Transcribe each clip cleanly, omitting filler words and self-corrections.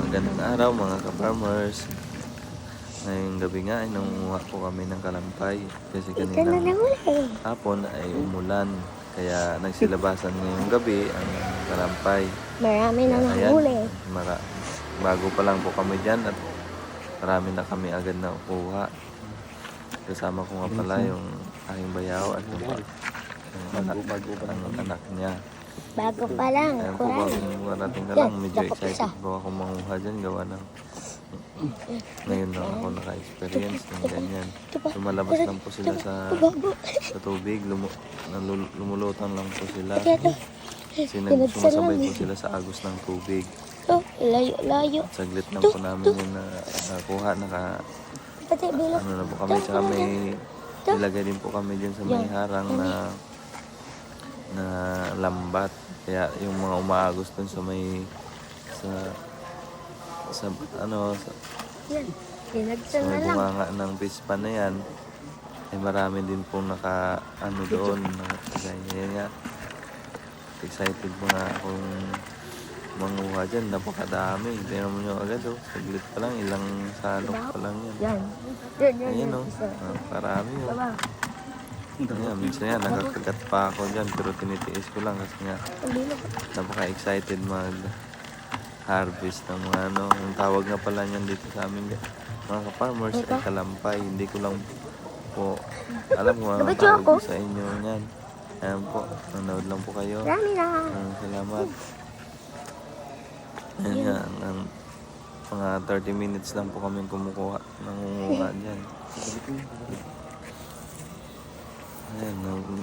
Magandang araw mga ka-farmers. Ngayong gabi nga ay nangunguha po kami ng kalampay kasi kaninang hapon ay umulan. Kaya nagsilabasan ngayong gabi ang kalampay. Marami na Kaya, nahuli. bago pa lang po kami dyan at marami na kami agad na kuha. Kasama ko nga pala yung aking bayaw at ang anak niya. Bago pa lang. Ayan po, bagong marating ka lang. Medyo excited po ako manguha dyan. Gawa ng ngayon lang ako naka-experience ng ganyan. Lumalabas lang po sila sa tubig. Lumulutang lang po sila. Sumasabay po sila sa agos ng tubig. Layo. Saglit lang po namin yun na nakuha. Ano na po kami. Tsaka may nilagay din po kami dyan sa may harang na lambat. Kaya yung mga umaagos dun sa may sa may bunganga ng pispan na yan ay marami din po naka doon kaya nga excited mga akong manguha dyan. Napakadami. Tingnan mo nyo agad saglit pa lang, ilang salok pa lang yan. Ayan parami Ayan, minsan yan, nakakagat pa ako dyan pero tinitiis ko lang kasi nga napaka-excited mag-harvest ng mga yung tawag nga pala niyan dito sa amin mga ka-farmers ay kalampay. Hindi ko lang po alam kung ano tawag sa inyo yan. Ayan po, nanood lang po kayo. Salamat. Ayan nga, mga 30 minutes lang po kami kumukuha nangunguha dyan.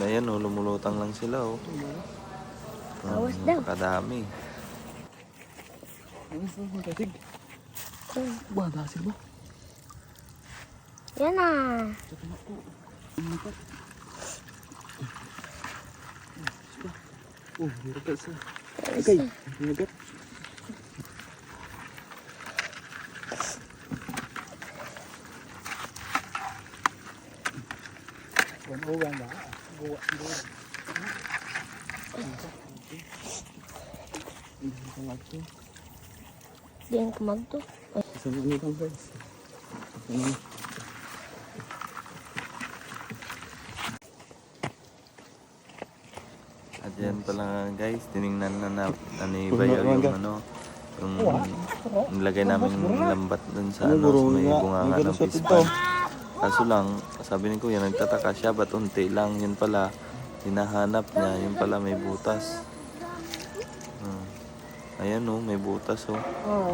Ayan, lumulutang lang sila kadami. Yan na. Diyan kumagto. At yan pala guys, tiningnan na ni Bayaw yung yung nilagay namin lambat dun sa sa may bunganga ng pispan. Kaso lang, sabi ni Kuya, nagtataka siya ba't unti lang. Yun pala, hinahanap niya, yun pala may butas. Ayan may butas